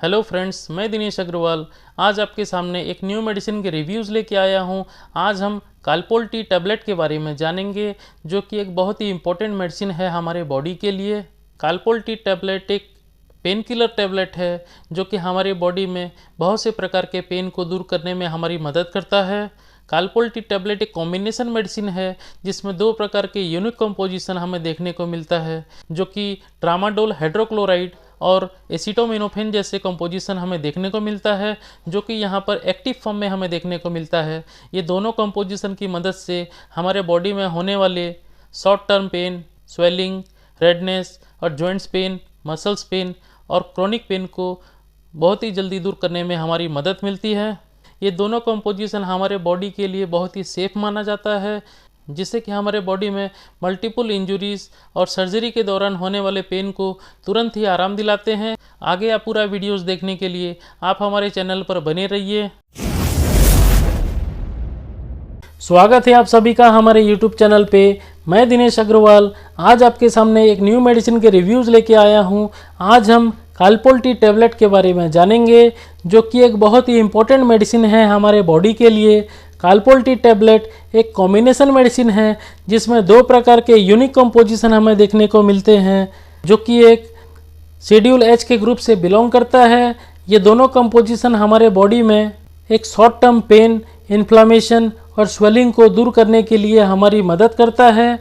Hello friends, मैं दिनेश अग्रवाल आज आपके सामने एक न्यू मेडिसिन के रिव्यूज़ लेके आया हूँ। आज हम कालपोल टी टैबलेट के बारे में जानेंगे, जो कि एक बहुत ही इम्पोर्टेंट मेडिसिन है हमारे बॉडी के लिए। कालपोल टी टैबलेट एक पेन किलर टैबलेट है, जो कि हमारे बॉडी में बहुत से प्रकार के पेन को दूर करने में हमारी मदद करता है। कालपोल टी टैबलेट एक कॉम्बिनेशन मेडिसिन है, जिसमें दो प्रकार के यूनिक कंपोजिशन हमें देखने को मिलता है, जो कि ट्रामाडोल हाइड्रोक्लोराइड और एसिटोमिनोफेन जैसे कंपोजिशन हमें देखने को मिलता है, जो कि यहाँ पर एक्टिव फॉर्म में हमें देखने को मिलता है। ये दोनों कंपोजिशन की मदद से हमारे बॉडी में होने वाले short term pain, swelling, redness और जॉइंट्स पेन, मसल्स पेन और क्रोनिक पेन को बहुत ही जल्दी दूर करने में हमारी मदद मिलती है। ये दोनों कंपोजिशन हमारे बॉडी के लिए बहुत ही सेफ माना जाता है, जिससे कि हमारे बॉडी में मल्टीपल इंजरीज और सर्जरी के दौरान होने वाले पेन को तुरंत ही आराम दिलाते हैं। आगे आप पूरा वीडियोस देखने के लिए आप हमारे चैनल पर बने रहिए। स्वागत है आप सभी का हमारे YouTube चैनल पे। मैं दिनेश अग्रवाल आज आपके सामने एक न्यू मेडिसिन के रिव्यूज़ लेके आया हूँ। आज हम कालपोल टी टैबलेट के बारे में जानेंगे, जो कि एक बहुत ही इम्पोर्टेंट मेडिसिन है हमारे बॉडी के लिए। कालपोल टी टैबलेट एक कॉम्बिनेशन मेडिसिन है, जिसमें दो प्रकार के यूनिक कंपोजिशन हमें देखने को मिलते हैं, जो कि एक शेड्यूल एच के ग्रुप से बिलोंग करता है। ये दोनों कंपोजिशन हमारे बॉडी में एक शॉर्ट टर्म पेन, इन्फ्लामेशन और स्वेलिंग को दूर करने के लिए हमारी मदद करता है।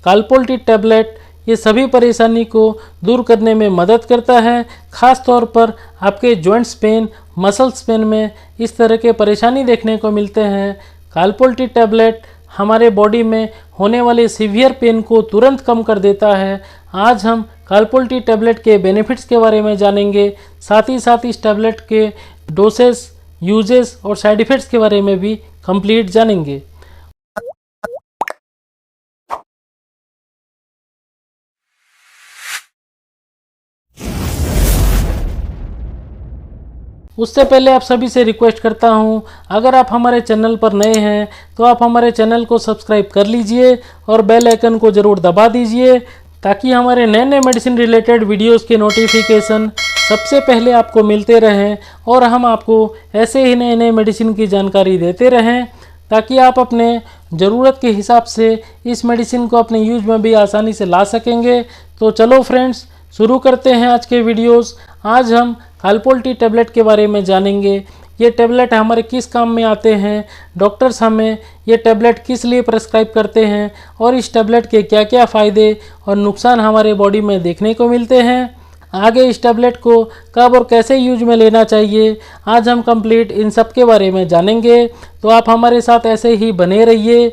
कालपोल टी टैबलेट ये सभी परेशानी को दूर करने में मदद करता है। ख़ास तौर पर आपके जॉइंट्स पेन, मसल्स पेन में इस तरह के परेशानी देखने को मिलते हैं। कालपोल टी टैबलेट हमारे बॉडी में होने वाले सीवियर पेन को तुरंत कम कर देता है। आज हम कालपोल टी टैबलेट के बेनिफिट्स के बारे में जानेंगे, साथ ही साथ इस टैबलेट के डोसेस, यूजेस और साइड इफ़ेक्ट्स के बारे में भी कंप्लीट जानेंगे। उससे पहले आप सभी से रिक्वेस्ट करता हूं, अगर आप हमारे चैनल पर नए हैं तो आप हमारे चैनल को सब्सक्राइब कर लीजिए और बेल आइकन को ज़रूर दबा दीजिए, ताकि हमारे नए नए मेडिसिन रिलेटेड वीडियोस के नोटिफिकेशन सबसे पहले आपको मिलते रहें और हम आपको ऐसे ही नए नए मेडिसिन की जानकारी देते रहें, ताकि आप अपने ज़रूरत के हिसाब से इस मेडिसिन को अपने यूज में भी आसानी से ला सकेंगे। तो चलो फ्रेंड्स, शुरू करते हैं आज के वीडियोस। आज हम कालपोल टी टैबलेट के बारे में जानेंगे। ये टैबलेट हमारे किस काम में आते हैं, डॉक्टर्स हमें ये टैबलेट किस लिए प्रेस्क्राइब करते हैं और इस टैबलेट के क्या क्या फ़ायदे और नुकसान हमारे बॉडी में देखने को मिलते हैं। आगे इस टैबलेट को कब और कैसे यूज में लेना चाहिए, आज हम कंप्लीट इन सब के बारे में जानेंगे। तो आप हमारे साथ ऐसे ही बने रहिए।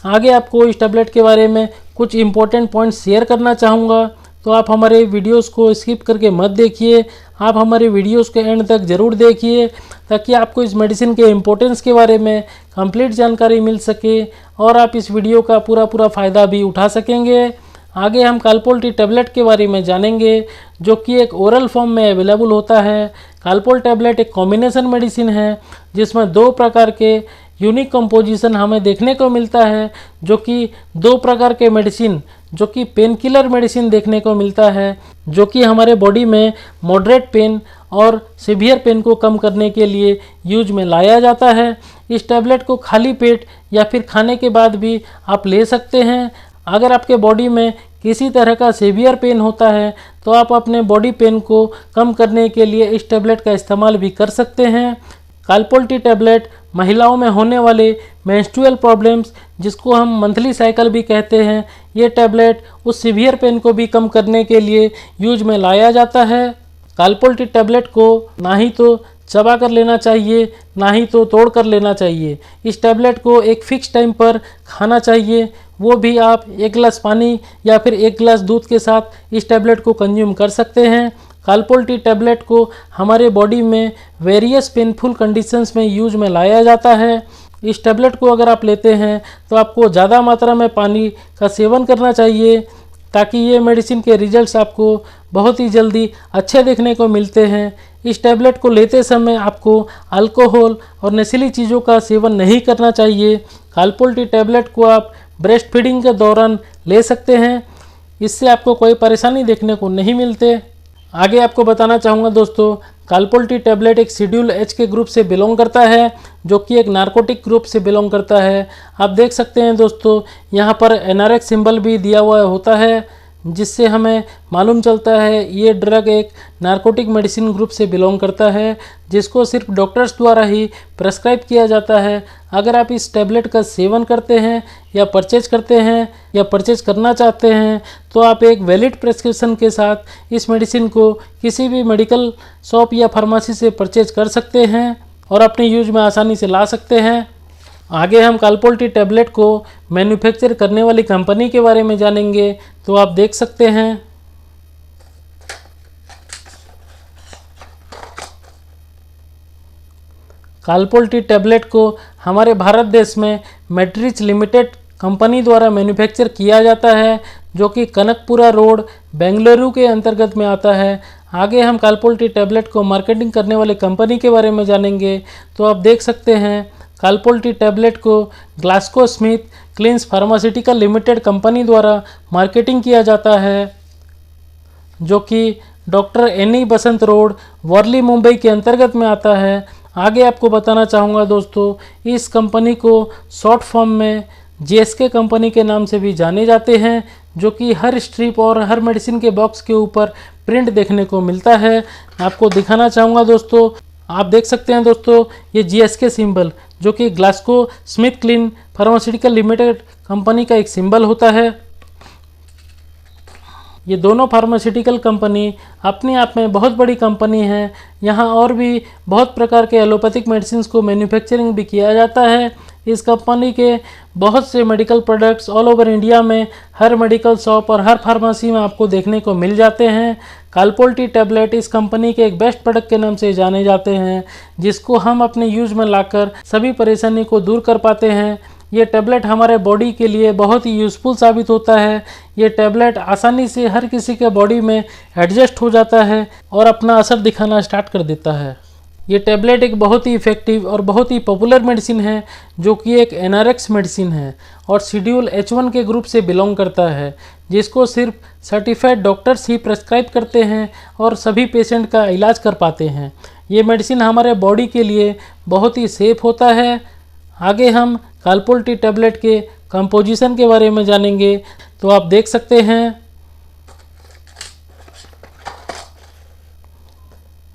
आगे आपको इस टैबलेट के बारे में कुछ इंपॉर्टेंट पॉइंट्स शेयर करना चाहूँगा, तो आप हमारे वीडियोस को स्किप करके मत देखिए। आप हमारे वीडियोस के एंड तक ज़रूर देखिए, ताकि आपको इस मेडिसिन के इम्पोर्टेंस के बारे में कंप्लीट जानकारी मिल सके और आप इस वीडियो का पूरा फ़ायदा भी उठा सकेंगे। आगे हम कालपोल टी टैबलेट के बारे में जानेंगे, जो कि एक ओरल फॉर्म में अवेलेबल होता है। कालपोल टैबलेट एक कॉम्बिनेशन मेडिसिन है, जिसमें दो प्रकार के यूनिक कंपोजिशन हमें देखने को मिलता है, जो कि दो प्रकार के मेडिसिन, जो कि पेन किलर मेडिसिन देखने को मिलता है, जो कि हमारे बॉडी में मॉडरेट पेन और सीवियर पेन को कम करने के लिए यूज में लाया जाता है। इस टैबलेट को खाली पेट या फिर खाने के बाद भी आप ले सकते हैं। अगर आपके बॉडी में किसी तरह का सीवियर पेन होता है, तो आप अपने बॉडी पेन को कम करने के लिए इस टैबलेट का इस्तेमाल भी कर सकते हैं। कालपोल टी टैबलेट महिलाओं में होने वाले मेंस्ट्रुअल प्रॉब्लम्स, जिसको हम मंथली साइकिल भी कहते हैं, ये टैबलेट उस सीवियर पेन को भी कम करने के लिए यूज में लाया जाता है। कालपोल टी टैबलेट को ना ही तो चबा कर लेना चाहिए, ना ही तो तोड़ कर लेना चाहिए। इस टैबलेट को एक फिक्स टाइम पर खाना चाहिए, वो भी आप 1 गिलास पानी या फिर 1 गिलास दूध के साथ इस टैबलेट को कंज्यूम कर सकते हैं। कालपोल टी टैबलेट को हमारे बॉडी में वेरियस पेनफुल कंडीशंस में यूज में लाया जाता है। इस टैबलेट को अगर आप लेते हैं तो आपको ज़्यादा मात्रा में पानी का सेवन करना चाहिए, ताकि ये मेडिसिन के रिजल्ट्स आपको बहुत ही जल्दी अच्छे देखने को मिलते हैं। इस टैबलेट को लेते समय आपको अल्कोहल और नशीली चीज़ों का सेवन नहीं करना चाहिए। कालपोल टी टैबलेट को आप ब्रेस्ट फीडिंग के दौरान ले सकते हैं, इससे आपको कोई परेशानी देखने को नहीं मिलते। आगे आपको बताना चाहूँगा दोस्तों, कालपोल्टी टैबलेट एक शेड्यूल एच के ग्रुप से बिलोंग करता है, जो कि एक नारकोटिक ग्रुप से बिलोंग करता है। आप देख सकते हैं दोस्तों, यहाँ पर एनआरएक्स सिंबल भी दिया हुआ होता है, जिससे हमें मालूम चलता है ये ड्रग एक नारकोटिक मेडिसिन ग्रुप से बिलोंग करता है, जिसको सिर्फ डॉक्टर्स द्वारा ही प्रेस्क्राइब किया जाता है। अगर आप इस टैबलेट का सेवन करते हैं या परचेज करते हैं या परचेज करना चाहते हैं, तो आप एक वैलिड प्रेस्क्रिप्शन के साथ इस मेडिसिन को किसी भी मेडिकल शॉप या फार्मेसी से परचेज कर सकते हैं और अपने यूज में आसानी से ला सकते हैं। आगे हम कालपोल्टी टैबलेट को मैन्युफैक्चर करने वाली कंपनी के बारे में जानेंगे। तो आप देख सकते हैं, कालपोल्टी टैबलेट को हमारे भारत देश में मैट्रिच लिमिटेड कंपनी द्वारा मैन्युफैक्चर किया जाता है, जो कि कनकपुरा रोड, बेंगलुरु के अंतर्गत में आता है। आगे हम कालपोल्टी टैबलेट को मार्केटिंग करने वाली कंपनी के बारे में जानेंगे। तो आप देख सकते हैं, कालपोल्टी टैबलेट को Glasgow Smith kilns pharmaceutical limited company द्वारा मार्केटिंग किया जाता है, जो कि डॉक्टर एनी बसंत रोड, वर्ली, मुंबई के अंतर्गत में आता है। आगे आपको बताना चाहूँगा दोस्तों, इस कंपनी को शॉर्ट फॉर्म में जीएसके कंपनी के नाम से भी जाने जाते हैं, जो कि हर स्ट्रिप और हर मेडिसिन के बॉक्स के ऊपर प्रिंट देखने को मिलता है। आपको दिखाना चाहूँगा दोस्तों, आप देख सकते हैं दोस्तों, ये जीएसके सिंबल, जो कि Glasgow Smith clean pharmaceutical limited company का एक सिंबल होता है। ये दोनों फार्मास्यूटिकल कंपनी अपने आप में बहुत बड़ी कंपनी है। यहाँ और भी बहुत प्रकार के एलोपैथिक मेडिसिन को मैन्युफैक्चरिंग भी किया जाता है। इस कंपनी के बहुत से medical products all over India में हर मेडिकल शॉप और हर फार्मेसी में आपको देखने को मिल जाते हैं। कालपोल्टी टैबलेट इस कंपनी के एक बेस्ट प्रोडक्ट के नाम से जाने जाते हैं, जिसको हम अपने यूज में लाकर सभी परेशानी को दूर कर पाते हैं। ये टैबलेट हमारे बॉडी के लिए बहुत ही यूज़फुल साबित होता है। ये टैबलेट आसानी से हर किसी के बॉडी में एडजस्ट हो जाता है और अपना असर दिखाना स्टार्ट कर देता है। ये टैबलेट एक बहुत ही इफ़ेक्टिव और बहुत ही पॉपुलर मेडिसिन है, जो कि एक एनआरएक्स मेडिसिन है और शेड्यूल H1 के ग्रुप से बिलोंग करता है, जिसको सिर्फ सर्टिफाइड डॉक्टर्स ही प्रेस्क्राइब करते हैं और सभी पेशेंट का इलाज कर पाते हैं। ये मेडिसिन हमारे बॉडी के लिए बहुत ही सेफ होता है। आगे हम कालपोल्टी टैबलेट के कंपोजिशन के बारे में जानेंगे। तो आप देख सकते हैं,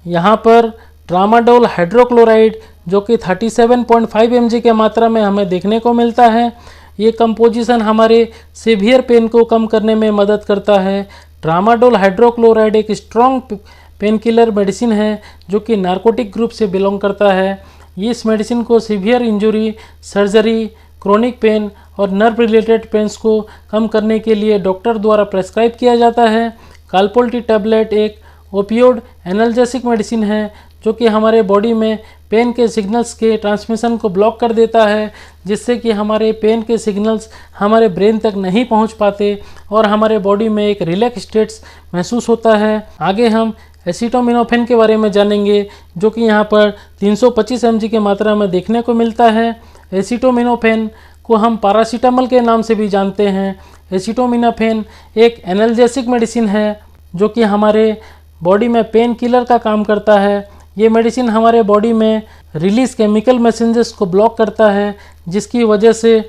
यहाँ पर ट्रामाडोल हाइड्रोक्लोराइड, जो कि 37.5 mg के मात्रा में हमें देखने को मिलता है। ये कंपोजिशन हमारे सीवियर पेन को कम करने में मदद करता है। ट्रामाडोल हाइड्रोक्लोराइड एक स्ट्रॉन्ग पेन किलर मेडिसिन है, जो कि नारकोटिक ग्रुप से बिलोंग करता है। इस मेडिसिन को severe injury, surgery, chronic pain और नर्व रिलेटेड पेन्स को कम करने के लिए डॉक्टर द्वारा प्रेस्क्राइब किया जाता है। कालपोल्टी टैबलेट एक ओपियोड एनाल्जेसिक मेडिसिन है, जो कि हमारे बॉडी में पेन के सिग्नल्स के ट्रांसमिशन को ब्लॉक कर देता है, जिससे कि हमारे पेन के सिग्नल्स हमारे ब्रेन तक नहीं पहुंच पाते और हमारे बॉडी में एक रिलैक्स स्टेट्स महसूस होता है। आगे हम एसिटामिनोफेन के बारे में जानेंगे, जो कि यहाँ पर 325 mg की मात्रा में देखने को मिलता है। एसिटामिनोफेन को हम पैरासीटामोल के नाम से भी जानते हैं। एसिटामिनोफेन एक एनाल्जेसिक मेडिसिन है, जो कि हमारे बॉडी में पेन किलर का काम करता है। ये मेडिसिन हमारे बॉडी में रिलीज केमिकल मैसेंजर्स को ब्लॉक करता है, जिसकी वजह से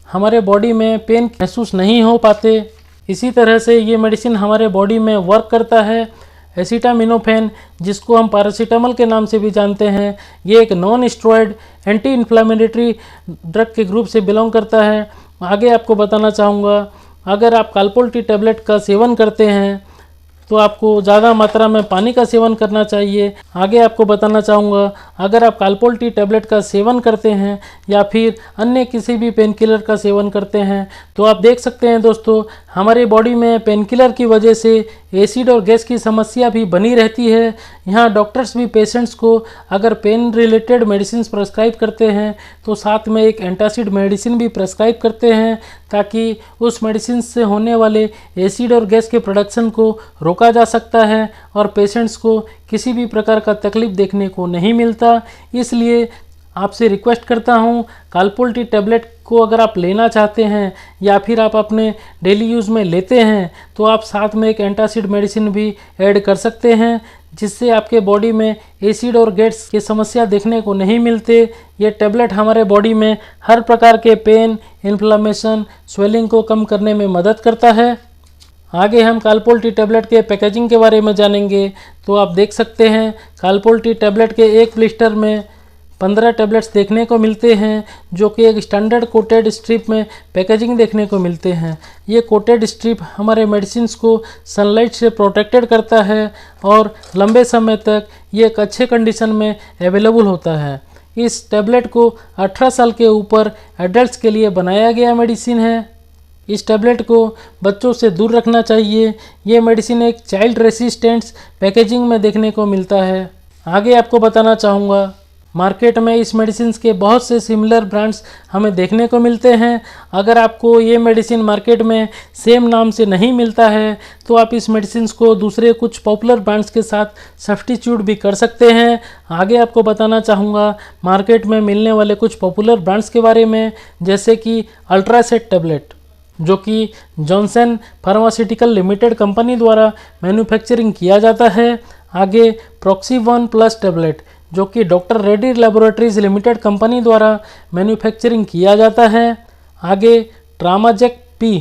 हमारे बॉडी में पेन महसूस नहीं हो पाते। इसी तरह से ये मेडिसिन हमारे बॉडी में वर्क करता है। एसिटामिनोफेन, जिसको हम पैरासीटामोल के नाम से भी जानते हैं, ये एक non steroid anti inflammatory drug के ग्रुप से बिलोंग करता है। आगे आपको बताना चाहूँगा, अगर आप कालपोल्टी टैबलेट का सेवन करते हैं तो आपको ज़्यादा मात्रा में पानी का सेवन करना चाहिए। आगे आपको बताना चाहूँगा, अगर आप कालपोल्टी टैबलेट का सेवन करते हैं या फिर अन्य किसी भी पेन किलर का सेवन करते हैं, तो आप देख सकते हैं दोस्तों, हमारे बॉडी में पेन किलर की वजह से एसिड और गैस की समस्या भी बनी रहती है। यहाँ डॉक्टर्स भी पेशेंट्स को अगर पेन रिलेटेड मेडिसिन प्रेस्क्राइब करते हैं तो साथ में एक एंटासिड मेडिसिन भी प्रेस्क्राइब करते हैं, ताकि उस मेडिसिन से होने वाले एसिड और गैस के प्रोडक्शन को रोका जा सकता है और पेशेंट्स को किसी भी प्रकार का तकलीफ देखने को नहीं मिलता। इसलिए आपसे रिक्वेस्ट करता हूँ, कालपोल टी टैबलेट को अगर आप लेना चाहते हैं या फिर आप अपने डेली यूज़ में लेते हैं तो आप साथ में एक एंटासिड मेडिसिन भी ऐड कर सकते हैं, जिससे आपके बॉडी में एसिड और गैस की समस्या देखने को नहीं मिलते। ये टैबलेट हमारे बॉडी में हर प्रकार के पेन, इन्फ्लामेशन, स्वेलिंग को कम करने में मदद करता है। आगे हम कालपोल टी टैबलेट के पैकेजिंग के बारे में जानेंगे। तो आप देख सकते हैं कालपोल टी टैबलेट के एक ब्लिस्टर में 15 टैबलेट्स देखने को मिलते हैं, जो कि एक स्टैंडर्ड कोटेड स्ट्रिप में पैकेजिंग देखने को मिलते हैं। ये कोटेड स्ट्रिप हमारे मेडिसिन्स को सनलाइट से प्रोटेक्टेड करता है और लंबे समय तक ये एक अच्छे कंडीशन में अवेलेबल होता है। इस टैबलेट को 18 साल के ऊपर एडल्ट्स के लिए बनाया गया मेडिसिन है। इस टैबलेट को बच्चों से दूर रखना चाहिए। ये मेडिसिन एक चाइल्ड रेसिस्टेंस पैकेजिंग में देखने को मिलता है। आगे आपको बताना चाहूँगा, मार्केट में इस मेडिसिन के बहुत से सिमिलर ब्रांड्स हमें देखने को मिलते हैं। अगर आपको ये मेडिसिन मार्केट में सेम नाम से नहीं मिलता है तो आप इस मेडिसिन को दूसरे कुछ पॉपुलर ब्रांड्स के साथ सब्स्टिट्यूट भी कर सकते हैं। आगे आपको बताना चाहूँगा मार्केट में मिलने वाले कुछ पॉपुलर ब्रांड्स के बारे में, जैसे कि अल्ट्रासेट टैबलेट, जो कि जॉनसन फार्मास्यूटिकल लिमिटेड कंपनी द्वारा मैन्युफैक्चरिंग किया जाता है। आगे प्रॉक्सी 1+ टैबलेट, जो कि doctor Reddy laboratories limited company द्वारा मैन्युफैक्चरिंग किया जाता है। आगे ट्रामाजेक पी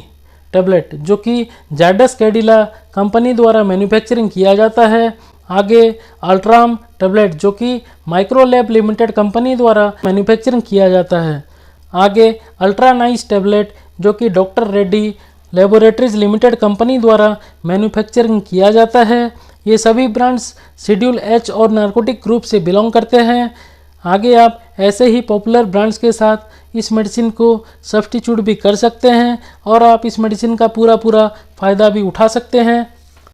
टैबलेट, जो कि जायडस कैडिला कंपनी द्वारा मैन्युफैक्चरिंग किया जाता है। आगे अल्ट्राम टैबलेट, जो कि माइक्रोलैब लिमिटेड कंपनी द्वारा मैन्युफैक्चरिंग किया जाता है। आगे अल्ट्रानाइस टैबलेट, जो कि doctor Reddy laboratories limited company द्वारा मैन्युफैक्चरिंग किया जाता है। ये सभी ब्रांड्स शेड्यूल एच और नार्कोटिक ग्रुप से बिलोंग करते हैं। आगे आप ऐसे ही पॉपुलर ब्रांड्स के साथ इस मेडिसिन को सब्स्टिट्यूट भी कर सकते हैं और आप इस मेडिसिन का पूरा फ़ायदा भी उठा सकते हैं।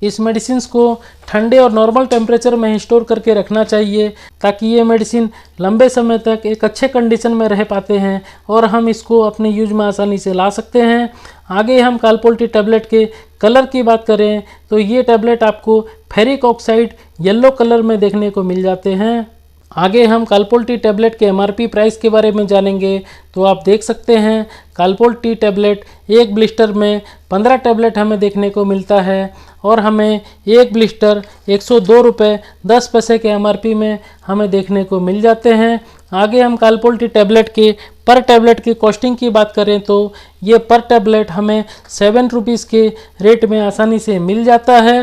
इस मेडिसिन को ठंडे और नॉर्मल टेम्परेचर में ही स्टोर करके रखना चाहिए, ताकि ये मेडिसिन लंबे समय तक एक अच्छे कंडीशन में रह पाते हैं और हम इसको अपने यूज में आसानी से ला सकते हैं। आगे हम कालपोल टी टैबलेट के कलर की बात करें तो ये टैबलेट आपको फेरिक ऑक्साइड येलो कलर में देखने को मिल जाते हैं। आगे हम कालपोल टी टैबलेट के MRP प्राइस के बारे में जानेंगे। तो आप देख सकते हैं कालपोल टी टैबलेट एक ब्लिस्टर में 15 टैबलेट हमें देखने को मिलता है और हमें एक ब्लिस्टर 102 रुपये 10 पैसे के MRP में हमें देखने को मिल जाते हैं। आगे हम कालपोल टी टैबलेट के पर टैबलेट की कॉस्टिंग की बात करें तो ये पर टैबलेट हमें 7 रुपीज़ के रेट में आसानी से मिल जाता है।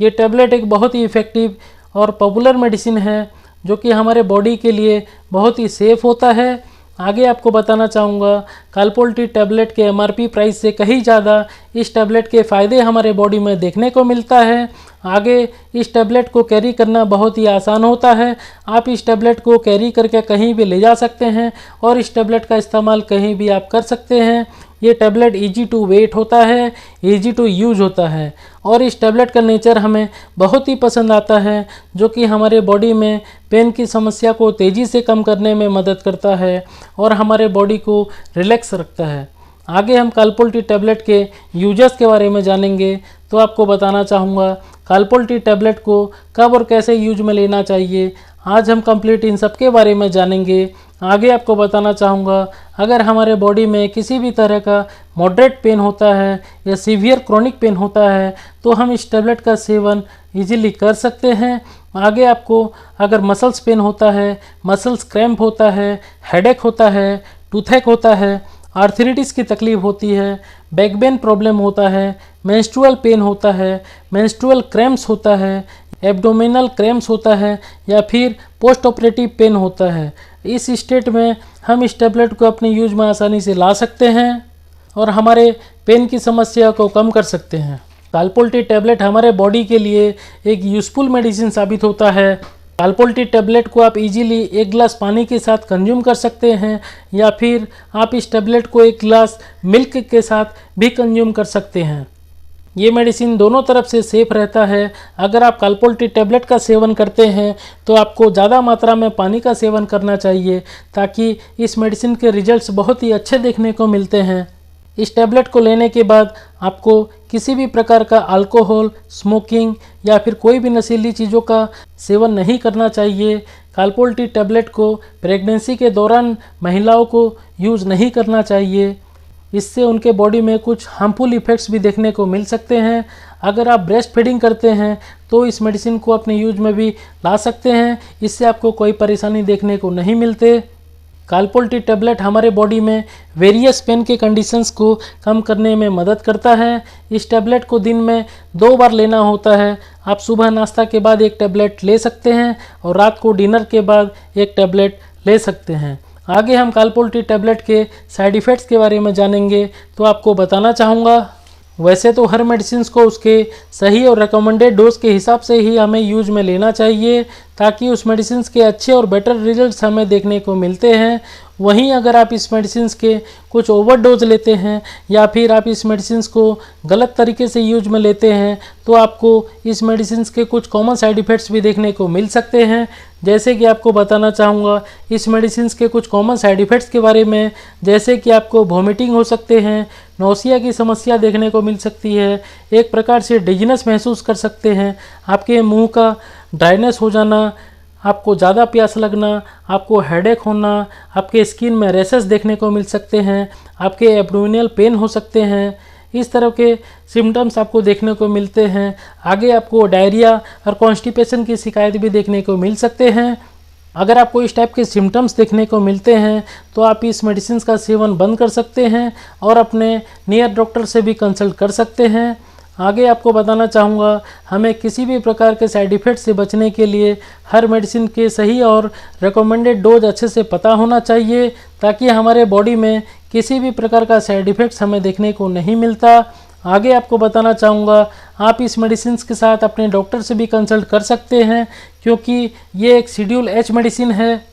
ये टैबलेट एक बहुत ही इफ़ेक्टिव और पॉपुलर मेडिसिन है, जो कि हमारे बॉडी के लिए बहुत ही सेफ होता है। आगे आपको बताना चाहूँगा कालपोल टी टैबलेट के MRP प्राइस से कहीं ज़्यादा इस टैबलेट के फ़ायदे हमारे बॉडी में देखने को मिलता है। आगे इस टैबलेट को कैरी करना बहुत ही आसान होता है। आप इस टैबलेट को कैरी करके कहीं भी ले जा सकते हैं और इस टैबलेट का इस्तेमाल कहीं भी आप कर सकते हैं। ये टैबलेट ईजी टू वेट होता है, ईजी टू यूज होता है और इस टैबलेट का नेचर हमें बहुत ही पसंद आता है, जो कि हमारे बॉडी में पेन की समस्या को तेज़ी से कम करने में मदद करता है और हमारे बॉडी को रिलैक्स रखता है। आगे हम कालपोल टी टैबलेट के यूजर्स के बारे में जानेंगे। तो आपको बताना चाहूँगा कालपोल टी टैबलेट को कब और कैसे यूज में लेना चाहिए। आज हम कंप्लीट इन सब के बारे में जानेंगे। आगे आपको बताना चाहूँगा अगर हमारे बॉडी में किसी भी तरह का मॉडरेट पेन होता है या सीवियर क्रोनिक पेन होता है तो हम इस टैबलेट का सेवन इजीली कर सकते हैं। आगे आपको अगर मसल्स पेन होता है, मसल्स क्रैम्प होता है, हेडेक होता है, टूथेक होता है, आर्थराइटिस की तकलीफ होती है, बैक पेन प्रॉब्लम होता है, मेंस्ट्रुअल पेन होता है, मेंस्ट्रुअल क्रैम्प्स होता है, एब्डोमिनल क्रैम्प्स होता है या फिर पोस्ट ऑपरेटिव पेन होता है, इस स्टेट में हम इस टैबलेट को अपने यूज में आसानी से ला सकते हैं और हमारे पेन की समस्या को कम कर सकते हैं। कालपोल टी टैबलेट हमारे बॉडी के लिए एक यूज़फुल मेडिसिन साबित होता है। कालपोल टी टैबलेट को आप इजीली एक गिलास पानी के साथ कंज्यूम कर सकते हैं या फिर आप इस टैबलेट को एक गिलास मिल्क के साथ भी कंज्यूम कर सकते हैं। ये मेडिसिन दोनों तरफ से सेफ रहता है। अगर आप कालपोल टी टैबलेट का सेवन करते हैं तो आपको ज़्यादा मात्रा में पानी का सेवन करना चाहिए, ताकि इस मेडिसिन के रिजल्ट्स बहुत ही अच्छे देखने को मिलते हैं। इस टैबलेट को लेने के बाद आपको किसी भी प्रकार का अल्कोहल, स्मोकिंग या फिर कोई भी नशीली चीज़ों का सेवन नहीं करना चाहिए। कालपोल-टी टैबलेट को प्रेगनेंसी के दौरान महिलाओं को यूज़ नहीं करना चाहिए। इससे उनके बॉडी में कुछ हार्मफुल इफ़ेक्ट्स भी देखने को मिल सकते हैं। अगर आप ब्रेस्ट फीडिंग करते हैं तो इस मेडिसिन को अपने यूज में भी ला सकते हैं, इससे आपको कोई परेशानी देखने को नहीं मिलते। कालपोल-टी टैबलेट हमारे बॉडी में वेरियस पेन के कंडीशंस को कम करने में मदद करता है। इस टैबलेट को दिन में 2 बार लेना होता है। आप सुबह नाश्ता के बाद एक टैबलेट ले सकते हैं और रात को डिनर के बाद एक टैबलेट ले सकते हैं। आगे हम कालपोल-टी टैबलेट के साइड इफ़ेक्ट्स के बारे में जानेंगे तो आपको बताना चाहूँगा। वैसे तो हर मेडिसिन को उसके सही और रिकमेंडेड डोज के हिसाब से ही हमें यूज में लेना चाहिए, ताकि उस मेडिसिन के अच्छे और बेटर रिजल्ट्स हमें देखने को मिलते हैं। वहीं अगर आप इस मेडिसिन के कुछ ओवरडोज लेते हैं या फिर आप इस मेडिसिन को गलत तरीके से यूज में लेते हैं तो आपको इस मेडिसिन के कुछ कॉमन साइड इफ़ेक्ट्स भी देखने को मिल सकते हैं। जैसे कि आपको बताना चाहूँगा इस मेडिसिन के कुछ कॉमन साइड इफ़ेक्ट्स के बारे में, जैसे कि आपको वॉमिटिंग हो सकते हैं, नौसिया की समस्या देखने को मिल सकती है, एक प्रकार से डिजीनेस महसूस कर सकते हैं, आपके मुंह का ड्राइनेस हो जाना, आपको ज़्यादा प्यास लगना, आपको हेडेक होना, आपके स्किन में रैशेस देखने को मिल सकते हैं, आपके एब्डोमिनल पेन हो सकते हैं। इस तरह के सिम्टम्स आपको देखने को मिलते हैं। आगे आपको डायरिया और कॉन्स्टिपेशन की शिकायत भी देखने को मिल सकते हैं। अगर आपको इस टाइप के सिम्टम्स देखने को मिलते हैं तो आप इस मेडिसिन का सेवन बंद कर सकते हैं और अपने नियर डॉक्टर से भी कंसल्ट कर सकते हैं। आगे आपको बताना चाहूँगा हमें किसी भी प्रकार के साइड इफ़ेक्ट से बचने के लिए हर मेडिसिन के सही और रिकमेंडेड डोज अच्छे से पता होना चाहिए, ताकि हमारे बॉडी में किसी भी प्रकार का साइड इफ़ेक्ट्स हमें देखने को नहीं मिलता। आगे आपको बताना चाहूँगा आप इस मेडिसिन के साथ अपने डॉक्टर से भी कंसल्ट कर सकते हैं, क्योंकि ये एक शेड्यूल एच मेडिसिन है।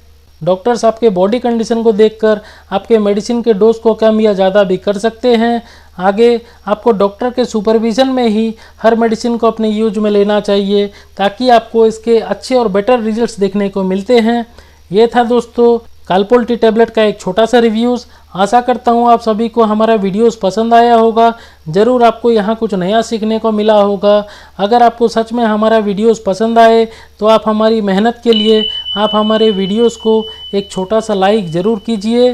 डॉक्टर्स आपके बॉडी कंडीशन को देखकर आपके मेडिसिन के डोज को कम या ज़्यादा भी कर सकते हैं। आगे आपको डॉक्टर के सुपरविज़न में ही हर मेडिसिन को अपने यूज में लेना चाहिए, ताकि आपको इसके अच्छे और बेटर रिजल्ट्स देखने को मिलते हैं। ये था दोस्तों कालपोल-टी टैबलेट का एक छोटा सा रिव्यूज़। आशा करता हूँ आप सभी को हमारा वीडियोस पसंद आया होगा। ज़रूर आपको यहाँ कुछ नया सीखने को मिला होगा। अगर आपको सच में हमारा वीडियोस पसंद आए तो आप हमारी मेहनत के लिए आप हमारे वीडियोस को एक छोटा सा लाइक ज़रूर कीजिए,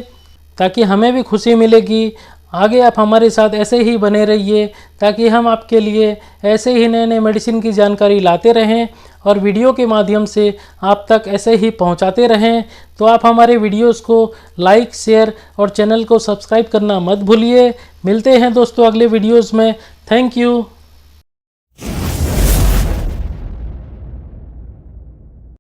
ताकि हमें भी खुशी मिलेगी। आगे आप हमारे साथ ऐसे ही बने रहिए, ताकि हम आपके लिए ऐसे ही नए नए मेडिसिन की जानकारी लाते रहें और वीडियो के माध्यम से आप तक ऐसे ही पहुंचाते रहें। तो आप हमारे वीडियोस को लाइक, शेयर और चैनल को सब्सक्राइब करना मत भूलिए। मिलते हैं दोस्तों अगले वीडियोस में। Thank you.